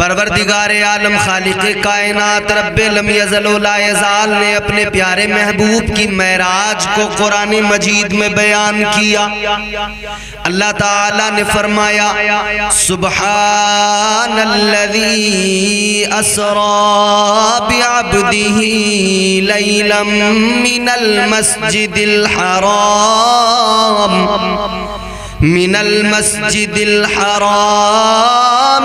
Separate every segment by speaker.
Speaker 1: پروردگار عالم خالق کائنات رب لم یزل و لا یزال نے اپنے پیارے محبوب کی معراج کو قرآن مجید میں بیان کیا۔ اللہ تعالیٰ نے فرمایا سبحان الذی اسری بعبدہ لیلا من المسجد الحرام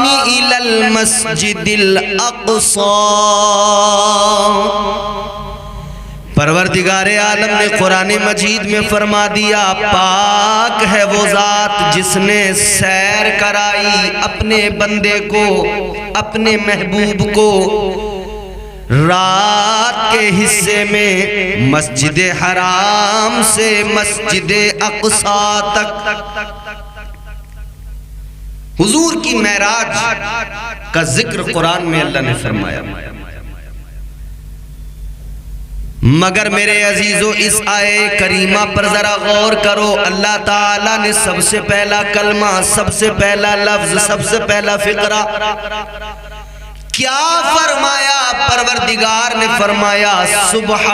Speaker 1: إلى المسجد الأقصى۔ پروردگار عالم نے قرآن مجید میں فرما دیا پاک ہے وہ ذات جس نے سیر کرائی اپنے بندے کو، اپنے محبوب کو رات کے حصے میں مسجد حرام سے مسجد اقصیٰ تک۔ حضور کی معراج کا ذکر قرآن میں اللہ نے فرمایا، مگر میرے عزیزو اس آیے کریمہ پر ذرا غور کرو۔ اللہ تعالیٰ نے سب سے پہلا کلمہ، سب سے پہلا لفظ، سب سے پہلا فقرہ کیا فرمایا؟ پروردگار نے فرمایا سبحان۔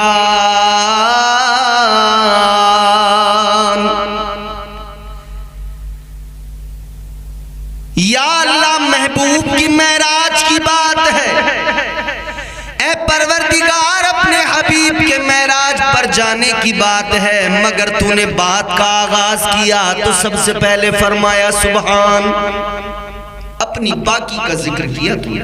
Speaker 1: یا اللہ محبوب کی معراج کی بات ہے، اے پروردگار اپنے حبیب کے معراج پر جانے کی بات ہے، مگر تو نے بات کا آغاز کیا تو سب سے پہلے فرمایا سبحان، اپنی پاکی کا ذکر کیا تو نے۔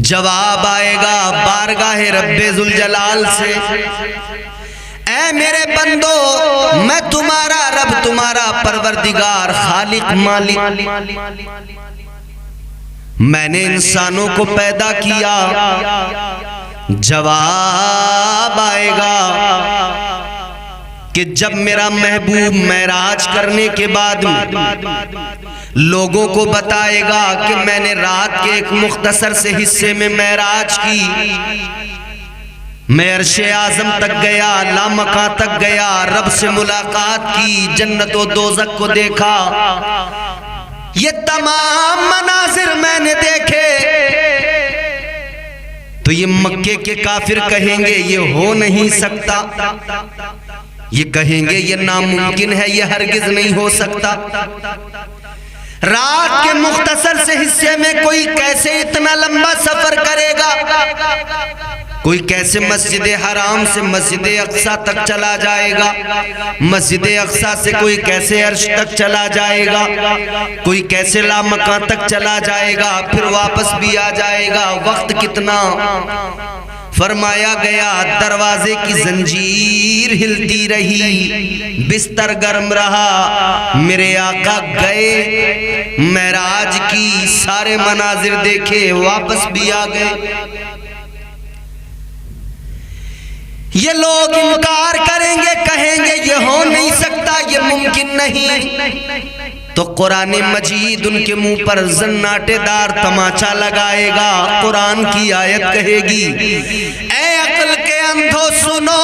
Speaker 1: جواب آئے گا بارگاہ رب ذوالجلال سے، اے میرے بندو میں تمہارا رب، تمہارا پروردگار، خالق، مالک، میں نے انسانوں کو پیدا کیا۔ جواب آئے گا کہ جب میرا محبوب معراج کرنے کے بعد لوگوں کو بتائے گا کہ میں نے رات کے ایک مختصر سے حصے میں معراج کی، میں عرش اعظم تک گیا، لامکاں تک گیا، رب سے ملاقات کی، جنت و دوزخ کو دیکھا، یہ تمام مناظر میں نے دیکھے، تو یہ مکے کے کافر کہیں گے یہ ہو نہیں سکتا، یہ کہیں گے یہ ناممکن ہے، یہ ہرگز نہیں ہو سکتا۔ رات کے مختصر سے حصے میں کوئی کیسے اتنا لمبا سفر کرے گا؟ کوئی کیسے مسجد حرام سے مسجد اقصیٰ تک چلا جائے گا؟ مسجد اقصیٰ سے کوئی کیسے عرش تک چلا جائے گا؟ کوئی کیسے لامکاں تک چلا جائے گا؟ پھر واپس بھی آ جائے گا؟ وقت کتنا؟ فرمایا گیا دروازے کی زنجیر ہلتی رہی، بستر گرم رہا، میرے آقا گئے معراج کی، سارے مناظر دیکھے، واپس بھی آ گئے۔ یہ لوگ انکار کریں گے، کہیں گے یہ ہو نہیں سکتا، یہ ممکن نہیں، تو قرآن مجید ان کے منہ پر زناٹے دار تماچا لگائے گا۔ قرآن کی آیت کہے گی اے عقل کے اندھو سنو،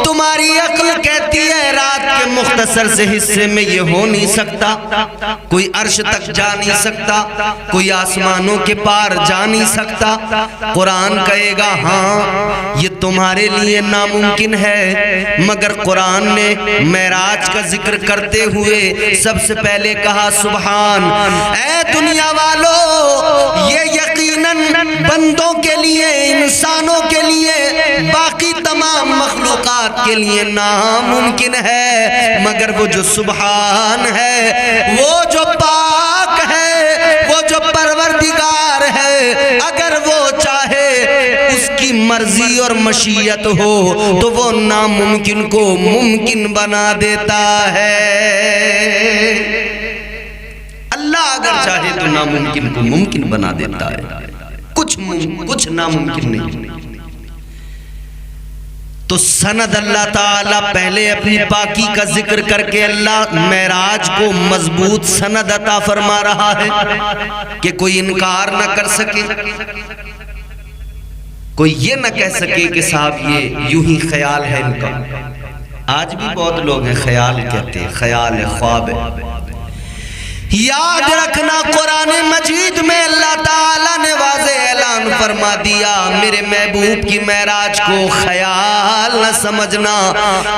Speaker 1: تمہاری عقل کہتی ہے رات کے مختصر سے حصے میں یہ ہو نہیں سکتا، کوئی عرش تک جا نہیں سکتا، کوئی آسمانوں کے پار جا نہیں سکتا۔ قرآن کہے گا ہاں یہ تمہارے لیے ناممکن ہے، مگر قرآن نے معراج کا ذکر کرتے ہوئے سب سے پہلے کہا سبحان۔ اے دنیا والو یہ یقیناً بندوں کے لیے، انسانوں کے لیے، باقی تمام مخلوقات کے لیے ناممکن ہے، مگر وہ جو سبحان ہے، وہ جو پاک ہے، وہ جو پروردگار ہے، اگر وہ چاہے اس کی مرضی اور مشیت ہو تو وہ ناممکن کو ممکن بنا دیتا ہے۔ اللہ اگر چاہے تو ناممکن کو ممکن بنا دیتا ہے، کچھ ناممکن نہیں۔ تو سند اللہ تعالیٰ پہلے اپنی پاکی کا ذکر کر کے اللہ معراج کو مضبوط سند عطا فرما رہا ہے کہ کوئی انکار نہ کر سکے، کوئی یہ نہ کہہ سکے کہ صاحب یہ یوں ہی خیال ہے ان کا۔ آج بھی بہت لوگ ہیں خیال کہتے ہیں، خیال ہے، خواب ہے۔ یاد رکھنا قرآن مجید میں اللہ تعالیٰ نے واضح اعلان فرما دیا، میرے محبوب کی معراج کو خیال نہ سمجھنا،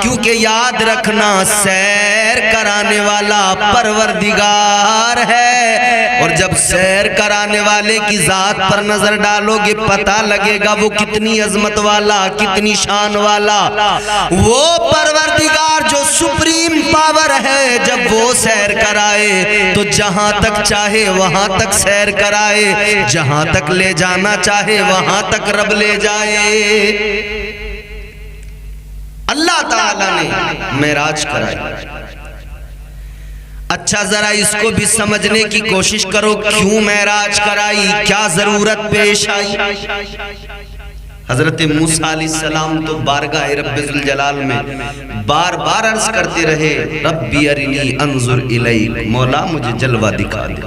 Speaker 1: کیونکہ یاد رکھنا سیر کرانے والا پروردگار ہے، اور جب سیر کرانے والے کی ذات پر نظر ڈالو گے پتہ لگے گا وہ کتنی عظمت والا، کتنی شان والا۔ وہ پروردگار جو سپریم پاور ہے، جب وہ سیر کرائے تو جہاں تک چاہے وہاں تک سیر کرائے، جہاں تک لے جانا چاہے وہاں تک رب لے جائے۔ اللہ تعالیٰ نے معراج کرائی۔ اچھا ذرا اس کو بھی سمجھنے کی کوشش کرو، کیوں معراج کرائی، کیا ضرورت پیش آئی؟ حضرت موسیٰ علیہ السلام تو بارگاہ رب ذوالجلال میں بار بار عرض کرتے رہے، ربی ارنی انظر الیک، مولا مجھے جلوہ دکھا دے۔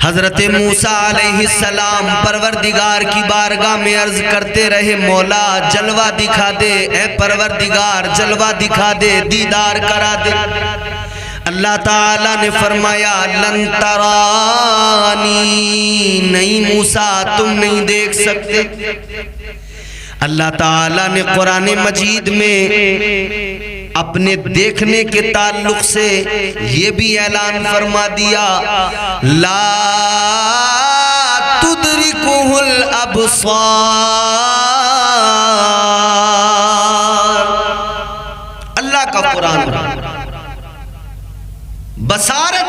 Speaker 1: حضرت موسیٰ علیہ السلام پروردگار کی بارگاہ میں عرض کرتے رہے، مولا جلوہ دکھا دے، اے پروردگار جلوہ دکھا دے، دیدار کرا دے۔ اللہ تعالیٰ نے فرمایا لن ترانی، نہیں موسیٰ تم نہیں دیکھ سکتے۔ اللہ تعالیٰ نے قرآن مجید میں اپنے دیکھنے کے تعلق سے یہ بھی اعلان فرما دیا، لا تدرکہ الابصار، اللہ کا قرآن بصارت،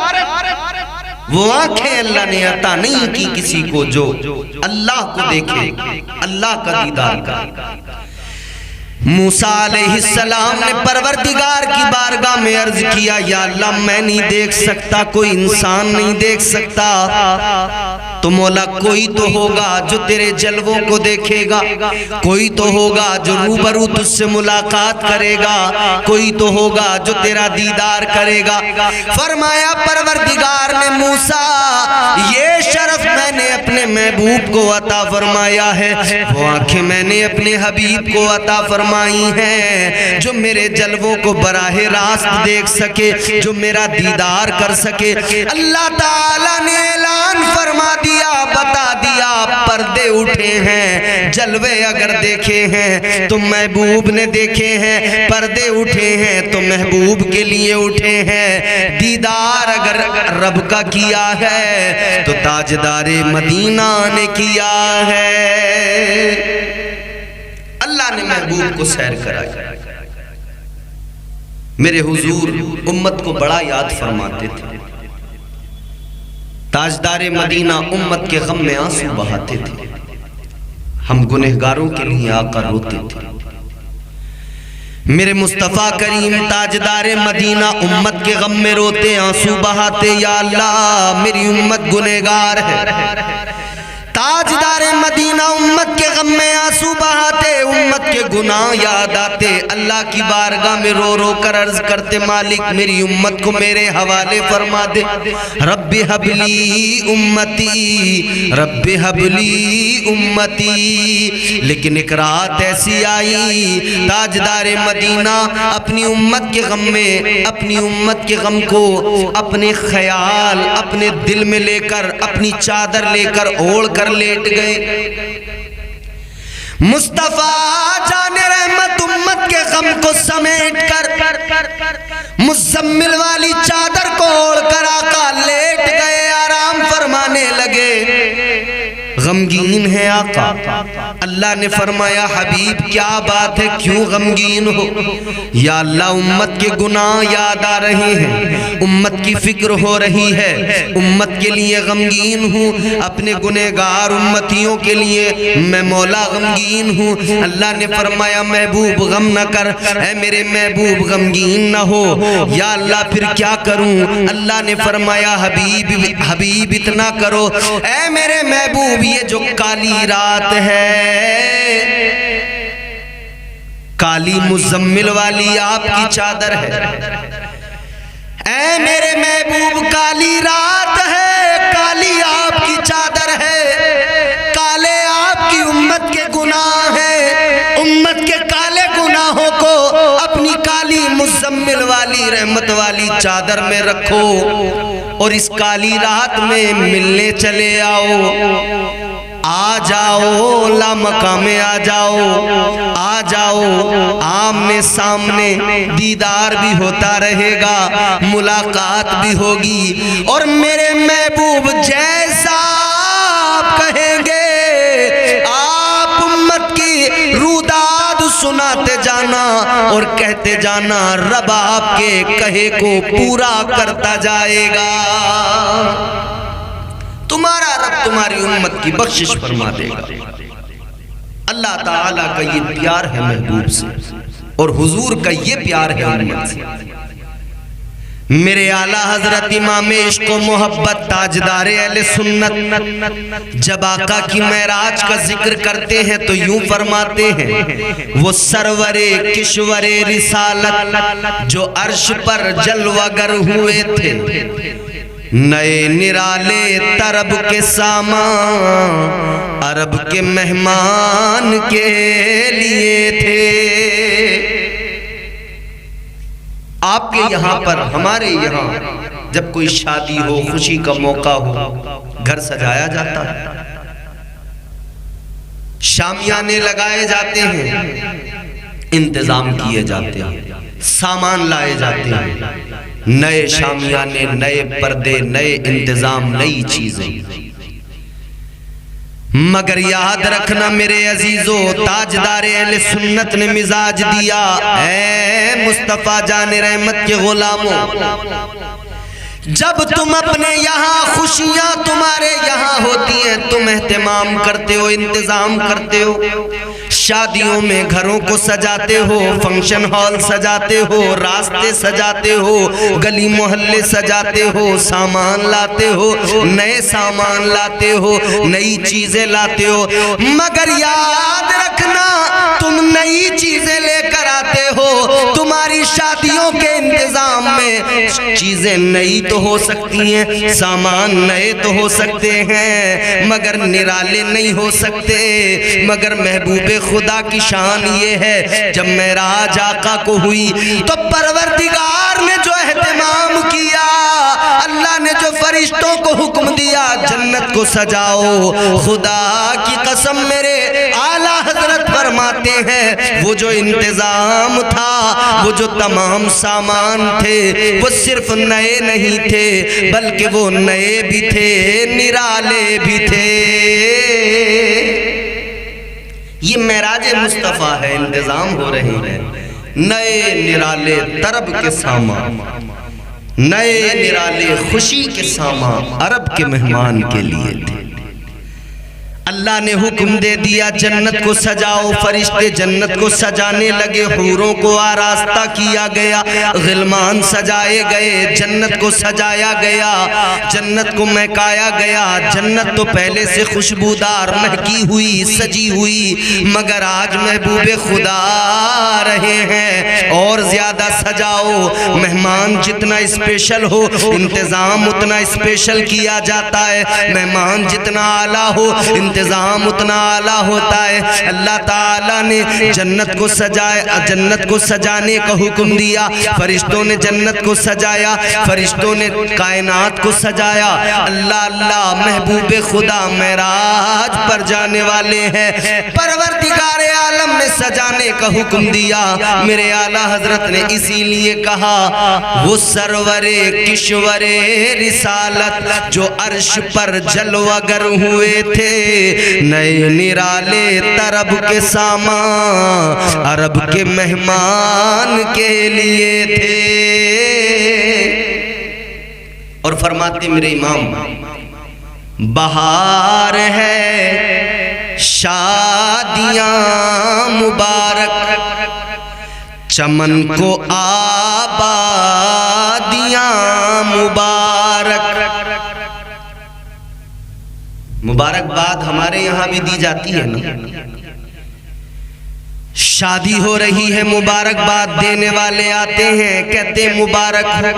Speaker 1: وہ آنکھیں اللہ نے عطا نہیں کی کسی کو جو اللہ کو دیکھے، اللہ کا دیدار کرے۔ موسیٰ علیہ السلام نے پروردگار کی بارگاہ میں عرض کیا، یا اللہ میں نہیں دیکھ سکتا، کوئی انسان نہیں دیکھ سکتا، تو مولا کوئی تو ہوگا جو تیرے جلووں کو دیکھے گا، کوئی تو ہوگا جو روبرو تجھ سے ملاقات کرے گا، کوئی تو ہوگا جو تیرا دیدار کرے گا۔ فرمایا پروردگار نے موسیٰ یہ شرف میں نے اپنے محبوب کو عطا فرمایا ہے، وہ آنکھیں میں نے اپنے حبیب کو عطا فرمائی ہیں جو میرے جلووں کو براہ راست دیکھ سکے، جو میرا دیدار کر سکے۔ اللہ تعالیٰ نے اعلان فرما دیا، بتا دیا، پردے اٹھے ہیں، جلوے اگر دیکھے ہیں تو محبوب نے دیکھے ہیں، پردے اٹھے ہیں تو محبوب کے لیے اٹھے ہیں، دیدار اگر رب کا کیا ہے تو تاجدار مدینہ نے کیا ہے۔ اللہ نے محبوب کو سیر کرایا۔ میرے حضور امت کو بڑا یاد فرماتے تھے، تاجدار مدینہ امت کے غم میں آنسو بہاتے تھے، ہم گنہگاروں کے لیے آقا روتے تھے۔ میرے مصطفیٰ کریم تاجدار مدینہ امت کے غم میں روتے آنسو بہاتے، یا اللہ میری امت گنہگار ہے۔ تاجدار مدینہ امت کے غم میں آنسو بہاتے، امت کے گناہ یاد آتے، اللہ کی بارگاہ میں رو رو کر عرض کرتے، مالک میری امت کو میرے حوالے فرما دے، رب حبلی امتی، رب حبلی امتی۔ لیکن ایک رات ایسی آئی، تاجدار مدینہ اپنی امت کے غم میں، اپنی امت کے غم کو اپنے خیال، اپنے دل میں لے کر، اپنی چادر لے کر اوڑھ کر لیٹ گئے۔ مصطفیٰ جان رحمت امت کے غم کو سمیٹ کر مزمل والی چادر کو اوڑھ کر آقا لیٹ گئے، آرام فرمانے لگے۔ غمگین ہے آقا۔ اللہ نے فرمایا حبیب کیا بات ہے، کیوں غمگین ہو؟ یا اللہ امت کے گناہ یاد آ رہے ہیں، امت کی فکر ہو رہی ہے، امت کے لیے غمگین ہوں، اپنے گنہگار امتیوں کے لیے میں مولا غمگین ہوں۔ اللہ نے فرمایا محبوب غم نہ کر، اے میرے محبوب غمگین نہ ہو۔ یا اللہ پھر کیا کروں؟ اللہ نے فرمایا حبیب اتنا کرو، اے میرے محبوب یہ جو کالی رات ہے، کالی مزمل والی آپ کی چادر ہے، اے میرے محبوب کالی رات ہے، کالی آپ کی چادر ہے، کالے آپ کی امت کے گناہ ہیں، امت کے کالے گناہوں کو اپنی کالی مزمل والی رحمت والی چادر میں رکھو اور اس کالی رات میں ملنے چلے آ جاؤ لامقام آ جاؤ آمنے سامنے دیدار بھی ہوتا رہے گا، ملاقات بھی ہوگی، اور میرے محبوب جیسا آپ کہیں گے آپ امت کی روداد سناتے جانا اور کہتے جانا، رب آپ کے کہے کو پورا کرتا جائے گا، تمہارا رب تمہاری امت کی بخشش فرما دے گا۔ اللہ تعالیٰ کا یہ پیار ہے محبوب سے، اور حضور کا یہ پیار ہے امت سے۔ میرے اعلیٰ حضرت امام عشق و محبت تاجدار اہل سنت جب آقا کی معراج کا ذکر کرتے ہیں تو یوں فرماتے ہیں، وہ سرور کشور رسالت جو عرش پر جلوہ گر ہوئے تھے، نئے نرالے طرب کے سامان عرب کے مہمان کے لیے تھے۔ آپ کے یہاں پر، ہمارے یہاں جب کوئی شادی ہو، خوشی کا موقع ہو، گھر سجایا جاتا ہے، شامیانے لگائے جاتے ہیں، انتظام کیے جاتے ہیں، سامان لائے جاتے ہیں، نئے شامیانے، نئے پردے، نئے انتظام، نئی چیزیں۔ مگر یاد رکھنا میرے عزیزو، تاجدار اہل سنت نے مزاج دیا، اے مصطفیٰ جان رحمت کے غلاموں، جب تم اپنے یہاں خوشیاں تمہارے یہاں ہوتی ہیں، تم اہتمام کرتے ہو، انتظام کرتے ہو، شادیوں میں گھروں کو سجاتے ہو، فنکشن ہال سجاتے ہو، راستے سجاتے ہو، گلی محلے سجاتے ہو، سامان لاتے ہو، نئے سامان لاتے ہو، نئی چیزیں لاتے ہو، مگر یاد رکھنا تم نئی چیزیں لے کر آتے ہو، تمہاری شادیوں کے انتظام میں چیزیں نئی تو ہو سکتی ہیں، سامان نئے تو ہو سکتے ہیں، مگر نرالے نہیں ہو سکتے۔ مگر محبوب خدا کی شان یہ ہے، جب معراج آقا کو ہوئی تو پروردگار نے جو اہتمام کیا، اللہ نے جو فرشتوں کو حکم دیا جنت کو سجاؤ، خدا کی قسم میرے اعلیٰ حضرت فرماتے ہیں، وہ جو انتظام تھا، وہ جو تمام سامان تھے، وہ صرف نئے نہیں تھے بلکہ وہ نئے بھی تھے، نرالے بھی تھے۔ یہ معراج مصطفیٰ ہے، انتظام ہو رہے ہیں، نئے نرالے طرب کے سامان، نئے نرالے خوشی کے سامان عرب کے مہمان کے لیے تھے۔ اللہ نے حکم دے دیا جنت کو سجاؤ، فرشتے جنت کو سجانے لگے، حوروں کو آراستہ کیا گیا، غلمان سجائے گئے، جنت کو سجایا گیا، جنت کو مہکایا گیا۔ جنت تو پہلے سے خوشبودار مہکی ہوئی، سجی ہوئی، مگر آج محبوب خدا آ رہے ہیں، اور زیادہ سجاؤ، مہمان جتنا اسپیشل ہو انتظام اتنا اسپیشل کیا جاتا ہے، مہمان جتنا اعلیٰ ہو انتظام اتنا اعلیٰ ہوتا ہے۔ اللہ تعالیٰ نے جنت کو سجایا، جنت کو سجانے کا حکم دیا، فرشتوں نے جنت کو سجایا، فرشتوں نے کائنات کو سجایا۔ اللہ اللہ، محبوب خدا معراج پر جانے والے ہیں، پروردگار عالم نے سجانے کا حکم دیا۔ میرے اعلیٰ حضرت نے اسی لیے کہا، وہ سرور کشور رسالت جو عرش پر جلوہ گر ہوئے تھے، نئے نرالے طرب کے سامان عرب کے مہمان کے لیے تھے۔ اور فرماتے میرے امام، بہار ہے شادیاں مبارک، چمن کو آبادیاں مبارک۔ مبارکباد ہمارے یہاں بھی دی جاتی ہے نا، شادی ہو رہی ہے، مبارکباد دینے والے آتے ہیں، کہتے ہیں مبارک ہو۔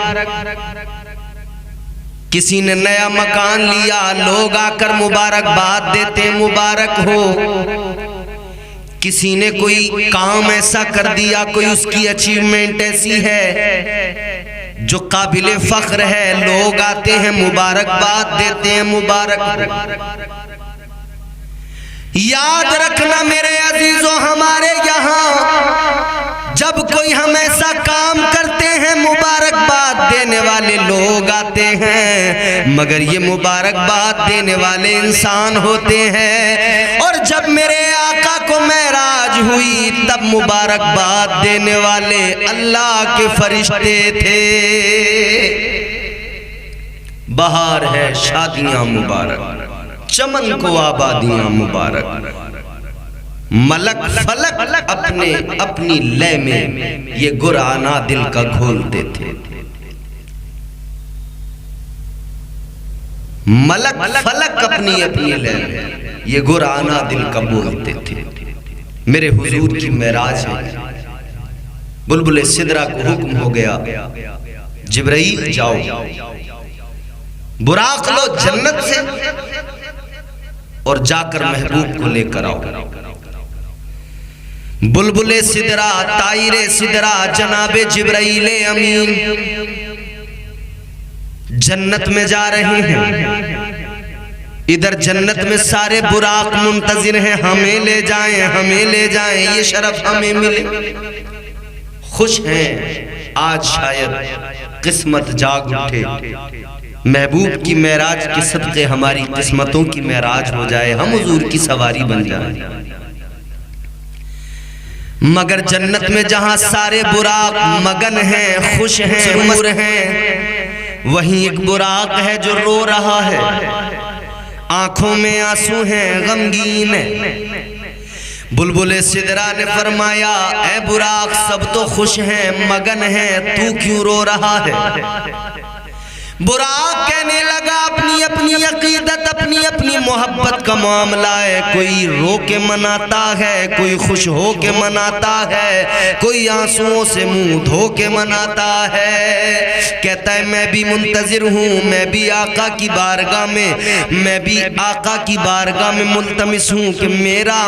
Speaker 1: کسی نے نیا مکان لیا، لوگ آ کر مبارکباد دیتے ہیں، مبارک ہو۔ کسی نے کوئی کام ایسا کر دیا، کوئی اس کی اچیومنٹ ایسی ہے، جو قابل فخر ہے، لوگ آتے ہیں مبارکباد دیتے ہیں، مبارک یاد رکھنا میرے عزیزوں، ہمارے یہاں جب کوئی ہم ایسا کام کرتے ہیں مبارکباد دینے والے لوگ آتے ہیں، مگر یہ مبارکباد دینے والے انسان ہوتے ہیں۔ اور جب میرے آقا کو معراج ہوئی تب مبارکباد دینے والے اللہ کے فرشتے تھے۔ بہار ہے، شادیاں مبارک، چمن کو آبادیاں مبارک، ملک فلک اپنی لے میں یہ گرانا دل کا گھولتے تھے۔ ملک فلک اپنی لے میں یہ گرانا دل کا بولتے تھے۔ میرے حضور کی معراج ہے، بلبل سدرہ کو حکم ہو گیا، جبرائیل جاؤ براق لو جنت سے اور جا کر محبوب کو لے کر آؤ۔ بلبل سدرہ، طائر سدرہ، جناب جبرائیل امین جنت میں جا رہے ہیں۔ ادھر جنت میں سارے براق منتظر ہیں، ہمیں لے جائیں، ہمیں لے جائیں، یہ شرف ہمیں ملے۔ خوش ہیں آج شاید قسمت جاگ اٹھے، محبوب کی معراج کے صدقے ہماری قسمتوں کی معراج ہو جائے، ہم حضور کی سواری بن جائیں۔ مگر جنت میں جہاں سارے براق مگن ہیں، خوش ہیں، مسرور ہیں، وہیں ایک براق ہے جو رو رہا ہے، آنکھوں میں آنسو ہیں، غمگین ہے۔ بلبل سدرہ نے فرمایا، اے براق سب تو خوش ہیں، مگن ہیں، تو کیوں رو رہا ہے؟ براق کہنے لگا، اپنی عقیدت، اپنی محبت کا معاملہ ہے، کوئی رو کے مناتا ہے، کوئی خوش ہو کے مناتا ہے، کوئی آنسوؤں سے منہ دھو کے مناتا ہے۔ کہتا ہے میں بھی منتظر ہوں، میں بھی آقا کی بارگاہ میں ملتمس ہوں کہ میرا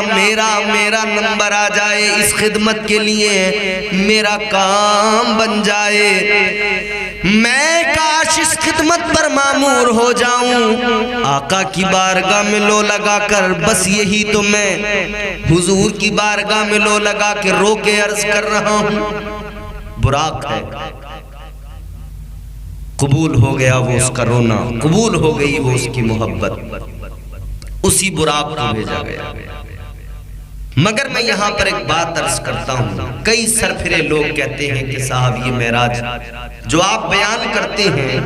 Speaker 1: نمبر آ جائے، اس خدمت کے لیے میرا کام بن جائے، میں کاش اس خدمت پر مامور ہو جاؤں، آقا کی بارگاہ میں لو لگا کر، بس یہی تو میں حضور کی بارگاہ میں لو لگا کے رو کے عرض کر رہا ہوں۔ براق ہے، قبول ہو گیا وہ اس کا رونا، قبول ہو گئی وہ اس کی محبت، اسی براق کو بھیجا گیا۔ مگر میں یہاں پر ایک بات عرض کرتا ہوں، کئی سرپھرے لوگ کہتے ہیں کہ صاحب یہ معراج جو آپ بیان کرتے ہیں،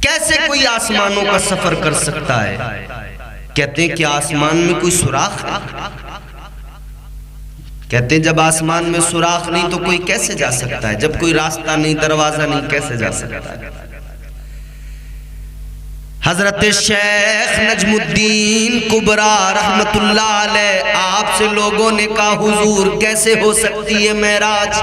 Speaker 1: کیسے کوئی آسمانوں کا سفر کر سکتا ہے؟ کہتے ہیں کہ آسمان میں کوئی سوراخ ہے؟ کہتے ہیں جب آسمان میں سوراخ نہیں تو کوئی کیسے جا سکتا ہے؟ جب کوئی راستہ نہیں، دروازہ نہیں، کیسے جا سکتا ہے؟ حضرت شیخ نجم الدین کبریٰ رحمت اللہ علیہ آپ سے لوگوں نے کہا حضور کیسے ہو سکتی ہے معراج؟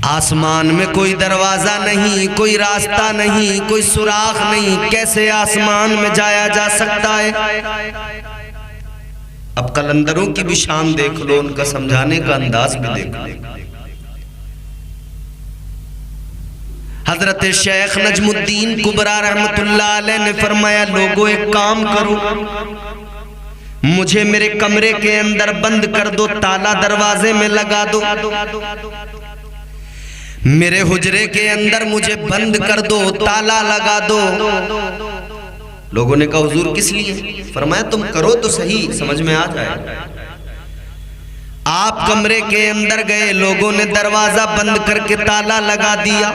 Speaker 1: آسمان میں کوئی دروازہ نہیں، کوئی راستہ نہیں، کوئی سوراخ نہیں، کیسے آسمان میں جایا جا سکتا ہے؟ اب قلندروں کی بھی شان دیکھ لو، ان کا سمجھانے کا انداز بھی دیکھ لو۔ حضرت شیخ نجم الدین کبریٰ رحمت اللہ علیہ نے فرمایا لوگوں ایک کام کرو، مجھے میرے کمرے کے اندر بند کر دو، تالا دروازے میں لگا دو، میرے حجرے کے اندر مجھے بند کر دو، تالا لگا دو۔ لوگوں نے کہا حضور کس لیے؟ فرمایا تم کرو تو صحیح، سمجھ میں آ جائے۔ آپ کمرے کے اندر گئے، لوگوں نے دروازہ بند کر کے تالا لگا دیا،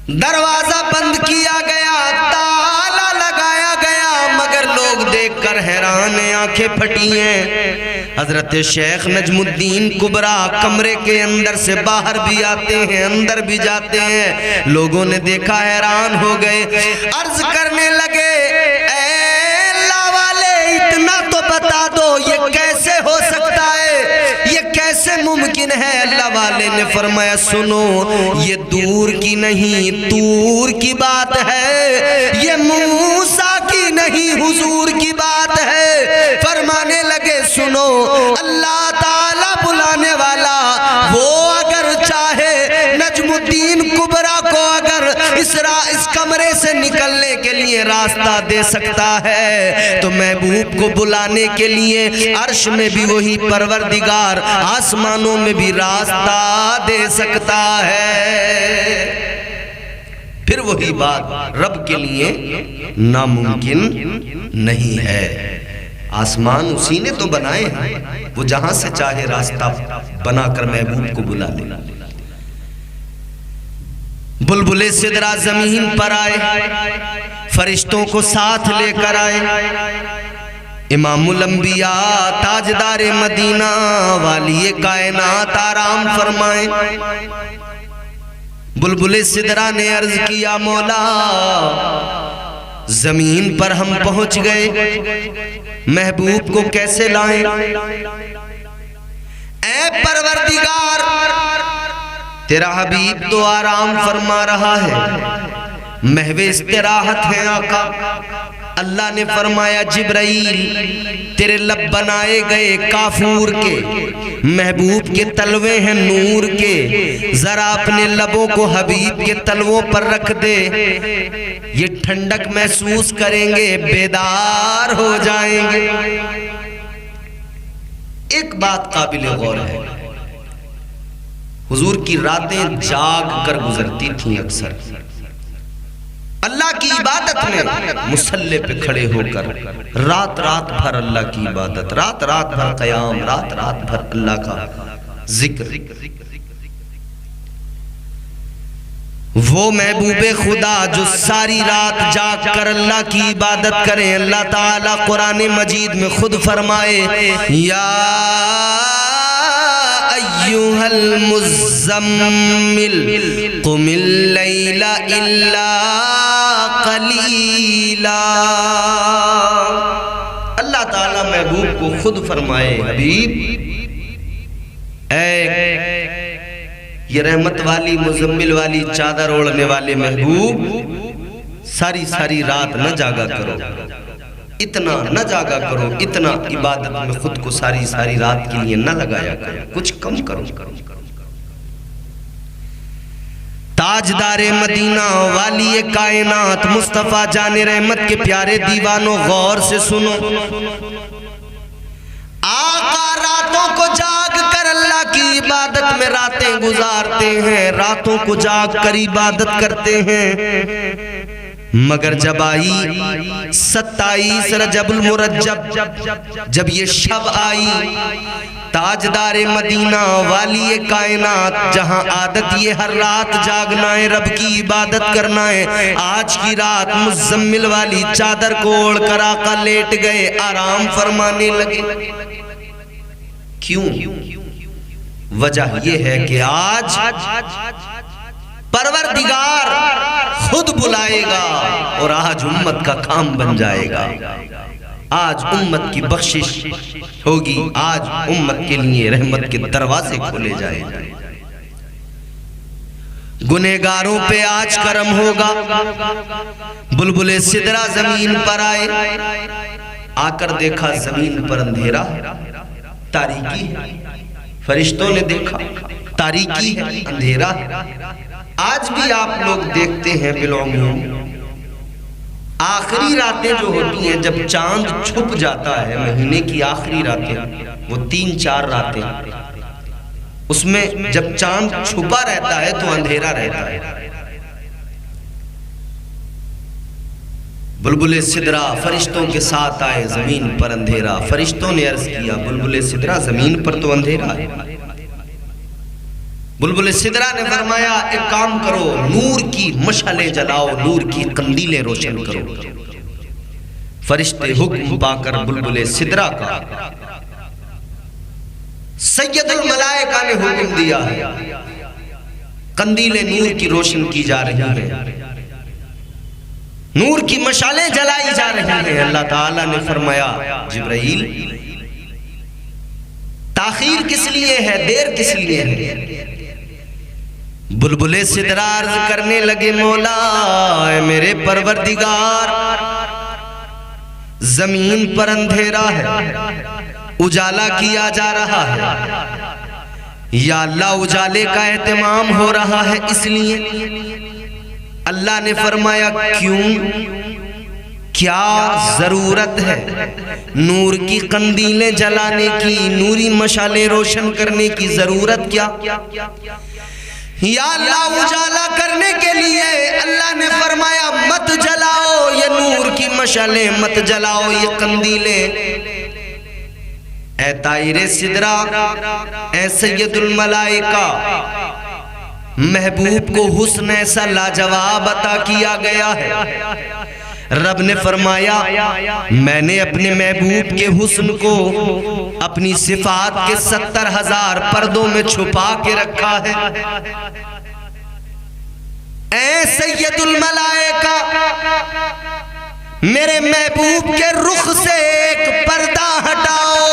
Speaker 1: دروازہ بند کیا گیا، تالا لگایا گیا، مگر لوگ دیکھ کر حیران ہیں، آنکھیں پھٹی ہیں۔ حضرت شیخ نجم الدین کبریٰ کمرے کے اندر سے باہر بھی آتے ہیں، اندر بھی جاتے ہیں، لوگوں نے دیکھا حیران ہو گئے، عرض کرنے لگے اے اللہ والے اتنا تو بتا دو یہ کیسے ہو سکتا ہے، یہ کیسے ممکن ہے؟ اللہ والے نے فرمایا سنو یہ دور کی نہیں طور کی بات ہے، یہ موسیٰ کی نہیں حضور کی بات ہے۔ فرمانے لگے سنو اللہ تعالیٰ بلانے والا وہ اس کمرے سے نکلنے کے لیے راستہ دے سکتا ہے تو محبوب کو بلانے کے لیے عرش میں بھی وہی پروردگار آسمانوں میں بھی راستہ دے سکتا ہے۔ پھر وہی بات رب کے لیے ناممکن نہیں ہے۔ آسمان اسی نے تو بنائے ہیں، وہ جہاں سے چاہے راستہ بنا کر محبوب کو بلا لے۔ بلبل سدرہ زمین پر آئے، فرشتوں کو ساتھ لے کر آئے، امام الانبیاء تاجدار مدینہ والی کائنات آرام فرمائے۔ بلبل سدرہ نے عرض کیا مولا زمین پر ہم پہنچ گئے، محبوب کو کیسے لائیں؟ اے پروردگار تیرا حبیب تو آرام فرما رہا ہے، محو استراحت ہے آقا۔ اللہ نے فرمایا جبرائیل تیرے لب بنائے گئے کافور کے، محبوب کے تلوے ہیں نور کے، ذرا اپنے لبوں کو حبیب کے تلووں پر رکھ دے، یہ ٹھنڈک محسوس کریں گے، بیدار ہو جائیں گے۔ ایک بات قابل غور ہے، حضور کی راتیں جاگ کر گزرتی تھیں اکثر، اللہ کی عبادت میں مصلی پہ کھڑے ہو کر رات رات بھر اللہ کی عبادت، رات رات بھر قیام، رات رات بھر اللہ کا ذکر۔ وہ محبوب خدا جو ساری رات جاگ کر اللہ کی عبادت کریں، اللہ تعالیٰ قرآن مجید میں خود فرمائے یا ایھا المزمل قم اللیل الا قلیلا۔ اللہ تعالیٰ محبوب کو خود فرمائے حبیب اے یہ رحمت والی مزمل والی چادر اوڑھنے والے محبوب ساری ساری رات نہ جاگا کرو، اتنا نہ جاگا کرو، اتنا عبادت میں خود کو ساری ساری رات کے لیے نہ لگایا کرو، کچھ کم کرو۔ تاجدار مدینہ والی کائنات مصطفیٰ جان رحمت کے پیارے دیوانوں غور سے سنو، آقا راتوں کو جاگ کر اللہ کی عبادت میں راتیں گزارتے ہیں، راتوں کو جاگ کر عبادت کرتے ہیں، مگر جب آئی 27 رجب المرجب، جب یہ شب آئی، تاجدار مدینہ والی کائنات جہاں عادت یہ ہر رات جاگنا ہے، رب کی عبادت کرنا ہے، آج کی رات مزمل والی چادر کو اوڑھ کر آقا لیٹ گئے، آرام فرمانے لگے۔ کیوں؟ وجہ یہ ہے کہ آج پروردگار خود بلائے گا اور آج امت کا کام بن جائے گا، آج امت کی بخشش ہوگی، آج امت کے لیے رحمت کے دروازے کھولے جائیں گے، گنہگاروں پہ آج کرم ہوگا۔ بلبل سدرہ زمین پر آئے، آ کر دیکھا زمین پر اندھیرا، تاریکی ہے، فرشتوں نے دیکھا تاریکی ہے، اندھیرا ہے۔ آج بھی آپ لوگ دیکھتے ہیں بالعموم آخری راتیں جو ہوتی ہیں جب چاند چھپ جاتا ہے، مہینے کی آخری راتیں، وہ 3-4 راتیں، اس میں جب چاند چھپا رہتا ہے تو اندھیرا رہتا ہے۔ بلبل سدرہ فرشتوں کے ساتھ آئے، زمین پر اندھیرا، فرشتوں نے عرض کیا بلبل سدرہ زمین پر تو اندھیرا ہے۔ بلبل سدرہ نے فرمایا ایک کام کرو، نور کی مشعلیں جلاؤ، نور کی قندیلیں روشن کرو۔ فرشتے حکم پا کر بلبل سدرہ کا سید الملائکہ نے حکم دیا ہے، قندیلیں نور کی روشن کی جا رہی ہیں، نور کی مشعلیں جلائی جا رہی ہیں۔ اللہ تعالیٰ نے فرمایا جبرائیل تاخیر کس لیے ہے، دیر کس لیے ہے؟ بلبل سدرہ عرض کرنے لگے مولا اے میرے پروردگار، زمین پر اندھیرا ہے، اجالا کیا جا رہا ہے، یا اللہ اجالے کا اہتمام ہو رہا ہے، اس لیے اللہ نے فرمایا کیوں؟ کیا ضرورت ہے نور کی قندیلیں جلانے کی، نوری مشالیں روشن کرنے کی ضرورت کیا؟ یا اللہ اجالا کرنے کے لیے اللہ نے فرمایا مت جلاؤ یہ نور کی مشالیں، مت جلاؤ یہ قندیلیں۔ اے طائر سدرہ، اے سید الملائکہ، محبوب کو حسن ایسا لاجواب عطا کیا گیا ہے۔ رب نے فرمایا میں نے اپنے محبوب کے حسن کو اپنی صفات کے 70,000 پردوں میں چھپا کے رکھا ہے۔ اے سید الملائکہ، میرے محبوب کے رخ سے ایک پردہ ہٹاؤ،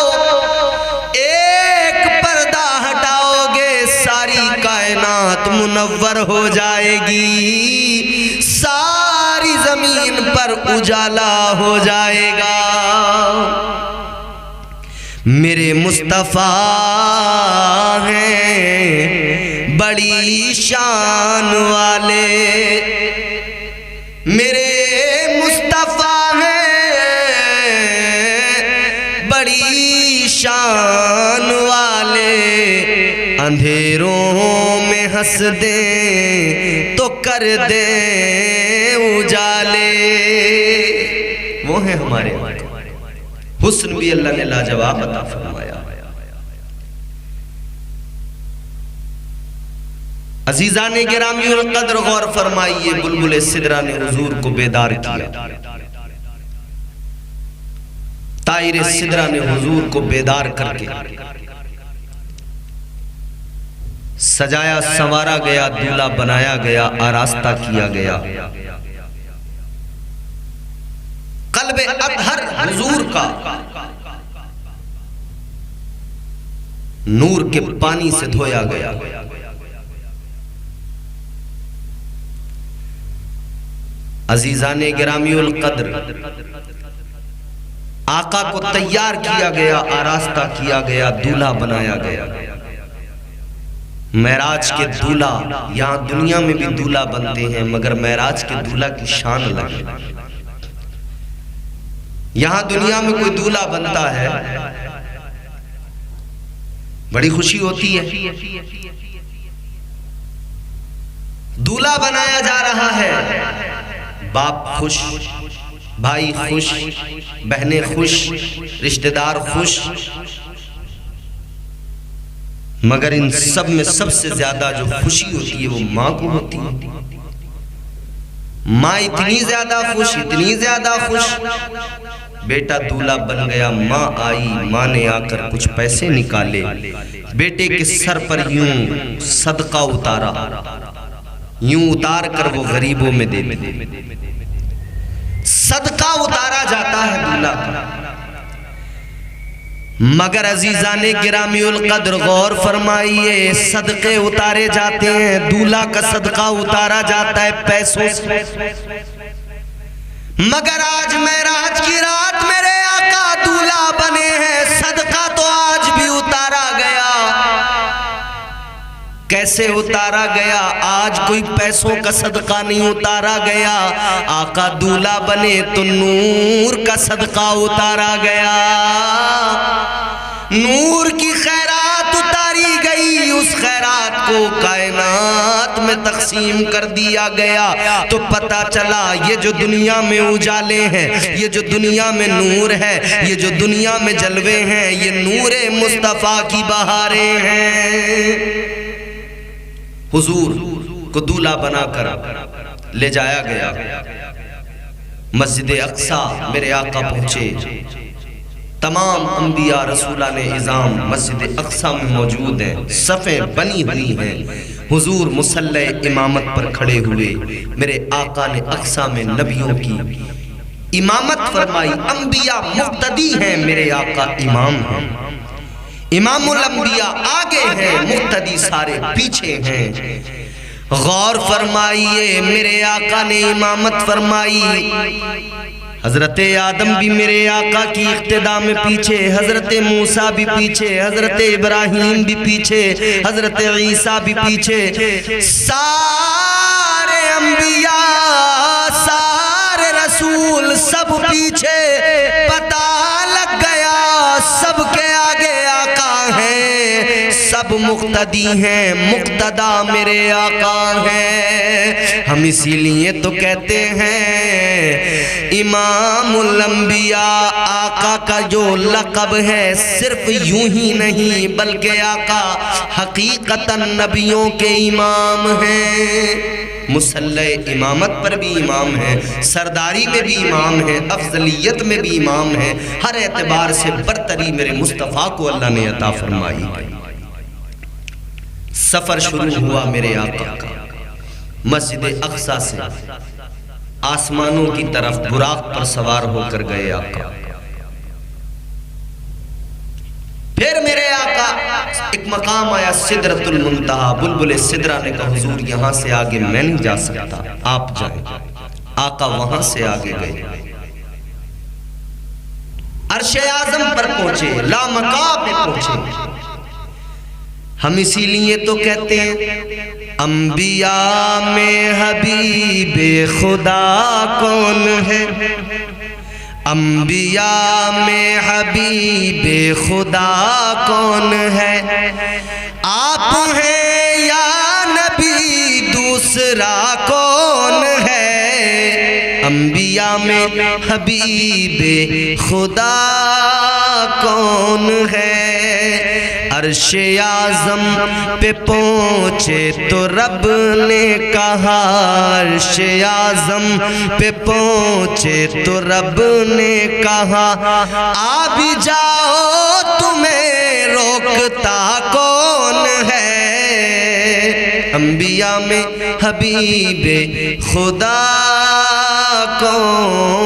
Speaker 1: ایک پردہ ہٹاؤ گے ساری کائنات منور ہو جائے گی، ساری زمین پر اجالا ہو جائے گا۔ میرے مصطفیٰ ہیں بڑی شان والے، میرے مصطفیٰ ہیں بڑی شان والے، اندھیروں میں ہنس دیں تو کر دیں اجالے۔ وہ ہیں ہمارے حسن بھی اللہ نے لاجواب عطا فرمایا۔ عزیزان گرامی القدر غور فرمائیے، بلبل سدرہ نے حضور کو بیدار کیا، طائر سدرہ نے حضور کو بیدار کر کے سجایا سنوارا گیا، دولہا بنایا گیا، آراستہ کیا گیا۔ قلب اطہر حضور کا نور کے پانی سے دھویا گیا۔ عزیزان گرامی القدر، آقا کو تیار کیا گیا، آراستہ کیا گیا، دولہا بنایا گیا۔ معراج کے دولہا، یہاں دنیا میں بھی دولہا بنتے ہیں مگر معراج کے دولہا کی شان الگ ہے۔ یہاں دنیا میں کوئی دولہا بنتا ہے بڑی خوشی ہوتی ہے، دولہا بنایا جا رہا ہے، باپ خوش، بھائی خوش، بہنیں خوش، رشتہ دار خوش، مگر ان سب میں سب سے زیادہ جو خوشی ہوتی ہے وہ ماں کو ہوتی ہے۔ ماں اتنی زیادہ خوش، اتنی زیادہ خوش، بیٹا دولہا بن گیا، ماں آئی، ماں نے آ کر کچھ پیسے نکالے، بیٹے کے سر پر یوں صدقہ اتارا، یوں اتار کر وہ غریبوں میں دے دے، صدقہ اتارا جاتا ہے دولہا کا۔ مگر عزیزان گرامی القدر غور فرمائیے، صدقے اتارے جاتے ہیں، دولہا کا صدقہ اتارا جاتا ہے پیسوں سے، مگر آج معراج کی رات میرے آقا دولہا بنے ہیں، صدقہ تو آج بھی اتارا گیا۔ کیسے اتارا گیا؟ آج کوئی پیسوں کا صدقہ نہیں اتارا گیا، آقا دولہا بنے تو نور کا صدقہ اتارا گیا، نور کی خیرات اتاری گئی، اس خیرات کو کائنات میں تقسیم کر دیا گیا۔ تو پتہ چلا یہ جو دنیا میں اجالے ہیں، یہ جو دنیا میں نور ہے، یہ جو دنیا میں جلوے ہیں، یہ نور مصطفیٰ کی بہاریں ہیں۔ حضور کو دولہا بنا کر لے جایا گیا، مسجد اقصیٰ میرے آقا پہنچے، تمام انبیاء رسولان اعظام مسجد اقصیٰ میں موجود ہیں، صفیں بنی ہوئی ہیں، حضور مصلی امامت پر کھڑے ہوئے، میرے آقا نے اقصیٰ میں نبیوں کی امامت فرمائی، انبیاء مقتدی ہیں، میرے آقا امام ہیں، امام الانبیاء آگے ہیں، مقتدی سارے پیچھے ہیں۔ غور فرمائیے، میرے آقا نے امامت فرمائی، حضرت آدم بھی میرے آقا کی اقتداء میں پیچھے، حضرت موسیٰ بھی پیچھے، حضرت ابراہیم بھی پیچھے، حضرت عیسیٰ بھی پیچھے، سارے انبیاء پیچھے پتہ لگ گیا سب کے آگے آقا ہیں سب مقتدی ہیں مقتدا میرے آقا ہیں ہم اسی لیے تو کہتے ہیں امام الانبیاء آقا کا جو لقب ہے صرف یوں ہی نہیں بلکہ آقا حقیقتاً نبیوں کے امام ہیں مسلح امامت پر بھی امام ہے سرداری میں بھی امام ہے افضلیت میں بھی امام ہے ہر اعتبار سے برتری میرے مصطفیٰ کو اللہ نے عطا فرمائی سفر شروع ہوا میرے آقا کا مسجد اقصی سے آسمانوں کی طرف براق پر سوار ہو کر گئے آقا پھر میرے آقا ایک مقام آیا سدرۃ المنتہا بلبل سدرہ نے کہا حضور یہاں سے آگے میں نہیں جا سکتا آپ جائیں آقا وہاں سے آگے گئے عرش اعظم پر پہنچے لامکاں پہ پہنچے ہم اسی لیے تو کہتے ہیں انبیاء میں حبیب خدا کون ہے انبیاء میں حبیب خدا کون ہے آپ ہیں یا نبی دوسرا کون ہے انبیاء میں حبیب خدا کون ہے عرش اعظم پہ پہنچے تو رب نے کہا عرش اعظم پہ پہنچے تو رب نے کہا آ بھی جاؤ تمہیں روکتا کون ہے انبیاء میں حبیب خدا کون